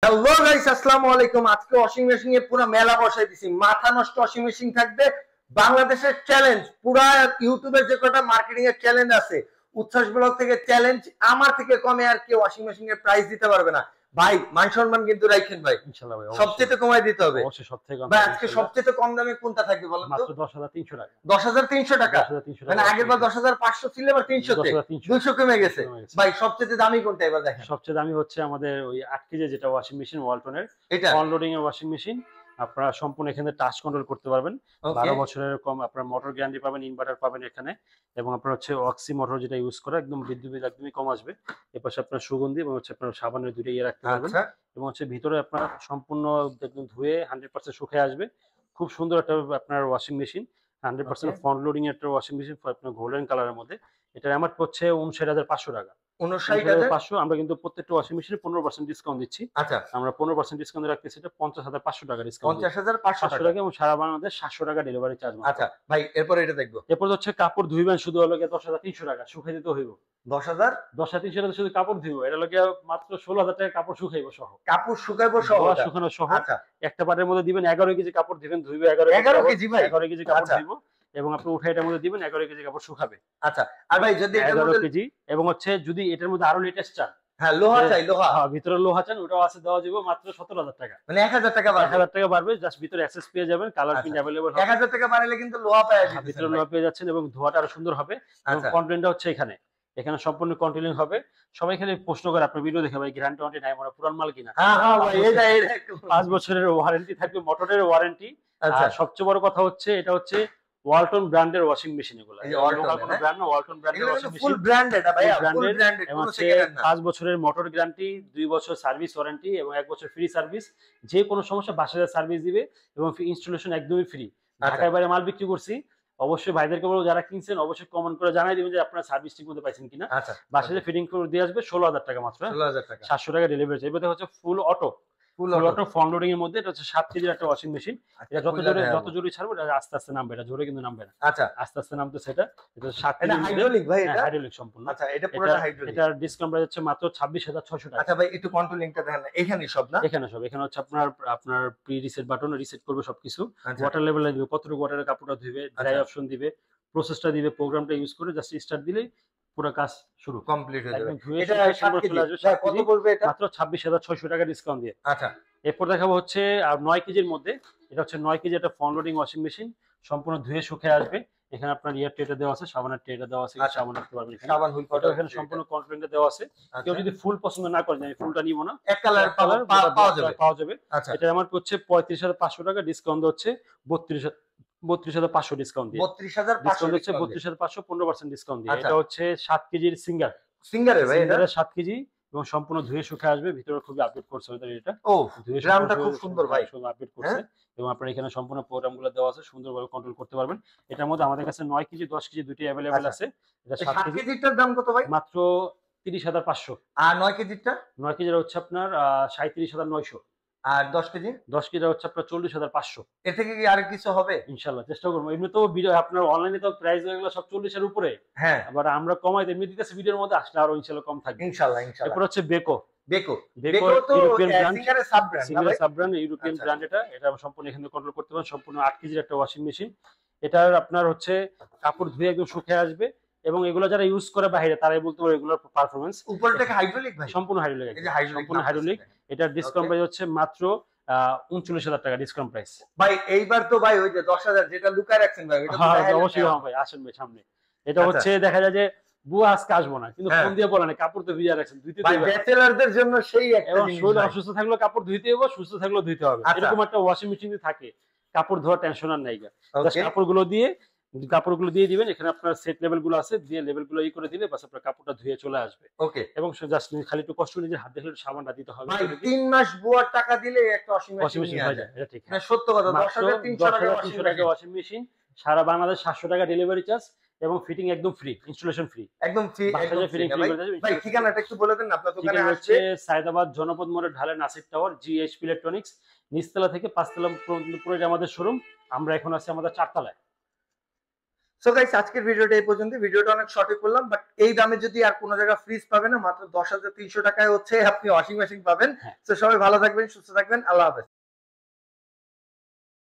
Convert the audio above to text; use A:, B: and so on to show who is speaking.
A: Hello guys, আসসালামু আলাইকুম। আজকে ওয়াশিং মেশিন এর পুরো মেলা বসাই দিছি। মাথা নষ্ট ওয়াশিং মেশিন থাকবে। বাংলাদেশের চ্যালেঞ্জ, পুরা ইউটিউবের যে কটা মার্কেটিং এর চ্যালেঞ্জ আছে, উচ্ছ্বাস ব্লগ থেকে চ্যালেঞ্জ, আমার থেকে কমে আর কেউ ওয়াশিং মেশিন এর প্রাইস দিতে পারবে না। ভাই মান সম্মান কিন্তু রাখেন ভাই,
B: ইনশাআল্লাহ ভাই।
A: সবচেয়ে কমাই দিতে হবে
B: অবশ্যই সবথেকে কম
A: ভাই। আজকে সবচেয়ে কম দামে কোনটা থাকবে বলেন তো?
B: মাত্র 10300 টাকা।
A: 10300 টাকা,
B: 10300
A: মানে আগের বার 10500 ছিল, এবার 300 তে 200 কমে গেছে। ভাই সবচেয়ে দামি কোনটা এবার দেখেন?
B: সবচেয়ে দামি হচ্ছে আমাদের ওই 8 কেজি যেটা ওয়াশিং মেশিন ওয়ালটনের,
A: এটা
B: অনলোডিং এর ওয়াশিং মেশিন। আপনারা সম্পূর্ণ এখানে টাচ কন্ট্রোল করতে পারবেন। 12 বছরের কম আপনারা মোটর গ্যারান্টি পাবেন, ইনভার্টার পাবেন এখানে, এবং আপনার হচ্ছে অক্সি মোটর যেটা ইউজ করে একদম বিদ্যুৎ বিল একদমই কম আসবে। এপাশে আপনার সুগন্ধি এবং হচ্ছে আপনার সাবানের দুইটা ইয়ে রাখতে পারবেন। এবং হচ্ছে ভিতরে আপনার সম্পূর্ণ একদম ধুয়ে 100% শুকিয়ে আসবে। খুব সুন্দর একটা আপনার ওয়াশিং মেশিন, 100% ফ্রন্ট লোডিং একটা ওয়াশিং মেশিন আপনার গোল্ডেন কালারের মধ্যে। এটার এমআরপি হচ্ছে 59500 টাকা। 59500। আমরা কিন্তু প্রত্যেকটা ওয়াশিং মেশিনে 15% ডিসকাউন্ট দিচ্ছি।
A: আচ্ছা,
B: আমরা 15% ডিসকাউন্ট রাখতেছি, এটা 50500 টাকা ডিসকাউন্ট।
A: 50500
B: টাকা এবং সারা বাংলাদেশ 700 টাকা ডেলিভারি চার্জ।
A: আচ্ছা ভাই, এরপর এটা দেখবো।
B: এরপর হচ্ছে কাপড় ধুইবেন শুধু হলো 10300 টাকা, শুকাই দিতে হইব।
A: 10300
B: টাকা শুধু কাপড় ধুইব, এটা লাগে মাত্র 16000 টাকা কাপড় শুকাইবো সহ।
A: কাপড় শুকাইবো সহ,
B: শুকানো সহ।
A: আচ্ছা,
B: একটা পাটের মধ্যে দিবেন 11 কেজি কাপড় দিবেন, ধুইবে
A: 11 কেজি ভাই,
B: 11 কেজি কাপড় ধুইব, এবং আপনি উঠে এটার মধ্যে দিবেন 11 কেজি কাপড় শুকাবে।
A: আচ্ছা, আর ভাই যদি এটার
B: 11
A: মধ্যে
B: কেজি, এবং হচ্ছে যদি এটার মধ্যে আরো লেটেস্ট চান,
A: হ্যাঁ লোহা চাই, লোহা,
B: হ্যাঁ ভিতরে লোহা চান, ওটাও আছে, দেওয়া যাবে মাত্র 17000 টাকা।
A: মানে 1000 টাকা বাড়বে,
B: 1000 টাকা বাড়বে, জাস্ট ভিতরে অ্যাক্সেস পেয়ে যাবেন, কালার প্রিন্ট अवेलेबल হবে।
A: 1000 টাকা বাড়লে কিন্তু লোহা পেয়ে যাবেন,
B: ভিতরে লোহা পেয়ে যাচ্ছেন, এবং ধোয়াটা আরো সুন্দর হবে। এবং কন্টেন্টটা হচ্ছে এখানে সম্পূর্ণ কন্টিনিউ হবে। সবাই খালি প্রশ্ন করে আপনার ভিডিও দেখে, ভাই গ্যারান্টি ওয়ারেন্টি নাই, মানে পুরান মাল কিনা?
A: হ্যাঁ হ্যাঁ ভাই, এটা
B: 5 বছরের ওয়ারেন্টি থাকবে, মোটরের ওয়ারেন্টি। আর সবচেয়ে বড় কথা হচ্ছে এটা হচ্ছে ওয়ালটন ব্র্যান্ডের ওয়াশিং মেশিন। এগুলো লোকাল ব্র্যান্ড না, ওয়ালটন ব্র্যান্ডের ওয়াশিং মেশিন,
A: ফুল ব্র্যান্ড। এটা ভাই ফুল ব্র্যান্ড,
B: কোনো সেকেন্ড না। 5 বছরের মোটর গ্যারান্টি, 2 বছর সার্ভিস ওয়ারেন্টি, এবং 1 বছর ফ্রি সার্ভিস। যে কোনো সমস্যা বাসায় সার্ভিস দিবে, এবং ইনস্টলেশন একদমই ফ্রি। ঢাকার বাইরে মাল বিক্রি করছি, অবশ্যই ভাইদেরকে বলবো যারা কিনছেন অবশ্যই কমেন্ট করে জানাই দিবেন যে আপনারা সার্ভিস ঠিক মতো পাইছেন কিনা। বাসায় ফিটিং করে দিয়ে আসবে 16000 টাকা মাত্র, 700 টাকা ডেলিভারি চাই। এটা হচ্ছে ফুল অটো, ফুল অটো ফ্রন্ট লোডিং এর মধ্যে। এটা হচ্ছে 7 কেজির একটা ওয়াশিং মেশিন। এটা যত জোরে ছাড়বো এটা আস্তে আস্তে নামবে, এটা জোরে কিন্তু নামবে না। আচ্ছা, আস্তে আস্তে নামতে সেটা। এটা 7 কেজি হাইড্রোলিক ভাই, এটা হাইড্রোলিক সম্পূর্ণ। আচ্ছা, এটা পুরোটা হাইড্রোলিক। এটা ডিসকাউন্ট প্রাইস হচ্ছে মাত্র 26600 টাকা।
A: আচ্ছা ভাই, একটু কন্ট্রোলিংটা দেখেন না, এখানে সব না?
B: এখানে সব, এখানে হচ্ছে আপনার প্রি রিসেট বাটন, রিসেট করবে সবকিছু। ওয়াটার লেভেল দিবে, কতটুকু ওয়াটারে কাপড়টা ধুইবে, ড্রাই অপশন দিবে, প্রসেসটা দিবে, প্রোগ্রামটা ইউজ করে জাস্ট স্টার্ট দিলেই পুরো কাজ শুরু কমপ্লিট হয়ে যাবে। এটা কত পড়বে? এটা মাত্র 26600 টাকা ডিসকাউন্ট দিয়ে।
A: আচ্ছা,
B: এরপর দেখাবো হচ্ছে 9 কেজির মধ্যে। এটা হচ্ছে 9 কেজি একটা ফ্রন্ট লোডিং ওয়াশিং মেশিন, সম্পূর্ণ ধুয়ে শুকিয়ে আসবে। এখানে আপনার ইয়ার ট্রেটা দেওয়া আছে, সাবানের ট্রেটা দেওয়া আছে, সাবান রাখতে পারবেন এখানে। সাবান হুইল পাউডার এখানে সম্পূর্ণ কন্ট্রোলিংটা দেওয়া আছে। কেউ যদি ফুল পছন্দ না করেন, আমি ফুলটা নিব না, এক কালার পাওয়া যাবে। এটা আমার হচ্ছে 35500 টাকা, ডিসকাউন্ট হচ্ছে 32500 ডিসকাউন্ট দিয়ে। 32500 হচ্ছে 32500, 15% ডিসকাউন্ট দিয়ে। এটা হচ্ছে 7 কেজির সিঙ্গারের ভাই, এটা 7 কেজি, এবং সম্পূর্ণ ধুয়ে শুকিয়ে আসবে। ভিতরে খুবই আপডেট করছে ওদের, এটা ধুয়ে ড্রামটা খুব সুন্দর ভাই, সুন্দর আপডেট করছে। এবং আপনার এখানে সম্পূর্ণ প্রোগ্রামগুলো দেওয়া আছে, সুন্দরভাবে কন্ট্রোল করতে পারবেন। এটার মধ্যে আমাদের কাছে 9 কেজি 10 কেজি দুটোই अवेलेबल আছে। এটা 7 কেজিটার দাম কত ভাই? মাত্র 30500। আর 9 কেজিটা হচ্ছে আপনার 37900। আর 10 কেজি হচ্ছে আপনার 40500। এর থেকে কি আর কিছু হবে? ইনশাআল্লাহ চেষ্টা করব। এমনি তো ভিডিও আপনার অনলাইনে তো প্রাইস হয়ে গেল সব 40 এর উপরে। হ্যাঁ, আবার আমরা কমাই এমনি দিতেছি, ভিডিওর মধ্যে আসলে আরো ইনশাআল্লাহ কম থাকবে ইনশাআল্লাহ। এরপর হচ্ছে বেকো তো ইউরোপিয়ান ব্র্যান্ড, সিঙ্গারের সাব ব্র্যান্ড, ইউরোপিয়ান ব্র্যান্ড। এটা সম্পূর্ণ এখানে কন্ট্রোল করতে পারেন। সম্পূর্ণ 8 কেজির একটা ওয়াশিং মেশিন। এটার আপনার হচ্ছে কাপড় ধুয়ে একদম শুকিয়ে আসবে, এবং এগুলো যারা ইউজ করে বাইরে তারাই বলতে পারে এগুলোর পারফরম্যান্স। উপরটা কি হাইড্রোলিক ভাই? সম্পূর্ণ হাইড্রোলিক, সম্পূর্ণ হাইড্রোলিক। এটার ডিসকাউন্ট প্রাইস হচ্ছে মাত্র 39000 টাকা ডিসকাউন্ট প্রাইস। ভাই এইবার তো ভাই ওই যে 10000 যেটা লুকায় রাখছেন ভাই, এটা অবশ্যই ভাই আসেন ভাই সামনে। এটা হচ্ছে দেখা যায় যে বুয়া আজকে আসবো না, কিন্তু ফোন দিয়ে বলেন কাপড় তো ভিজা রাখছেন, ধুইতে দিবেন। ভাই ব্যাচেলরদের জন্য সেই একটা জিনিস, শরীর অসুস্থ থাকলে কাপড় ধুইতে হবে, সুস্থ থাকলে ধুইতে হবে, এরকম একটা ওয়াশিং মেশিন থাকে। কাপড় ধোয়া টেনশন আর নাই, জাস্ট কাপড়গুলো দিয়ে দিবেন। এখানে আপনার সেট লেভেল গুলো আছে, দিয়ে লেভেল গুলো ই করে দিলে বাস আপনার কাপড়টা ধুয়ে চলে আসবে। ওকে, এবং জাস্ট খালি একটু কষ্ট নিজের হাত দেখলে সাবানটা দিতে হবে। ভাই 3 মাস বুয়ার টাকা দিলে একটা ওয়াশিং মেশিন হয়ে যায়, এটা ঠিক না? সত্য কথা। 10300 টাকা ওয়াশিং মেশিন, সারা বাংলাদেশ 700 টাকা ডেলিভারি চার্জ, এবং ফিটিং একদম ফ্রি, ইনস্টলেশন ফ্রি, একদম ফ্রি। ভাই ঠিকানাটা একটু বলে দেন। আপনার দোকানে হচ্ছে সায়দাবাদ জনপদ মোড়ে ঢালে নাসির টাওয়ার, জিএইচপি ইলেকট্রনিক্স, নিচতলা থেকে 5 তলা পর্যন্ত পুরো আমাদের শোরুম। আমরা এখন আছি আমাদের 4 তলায়।
A: সো গাইস আজকের ভিডিওটা এই পর্যন্ত। ভিডিওটা অনেক শর্টে করলাম, বাট এই দামে যদি আর কোনো জায়গায় ফ্রিজ পাবেন না, মাত্র 10,300 টাকায় হচ্ছে আপনি ওয়াশিং মেশিন পাবেন। তো সবাই ভালো থাকবেন, সুস্থ থাকবেন, আল্লাহ হাফেজ।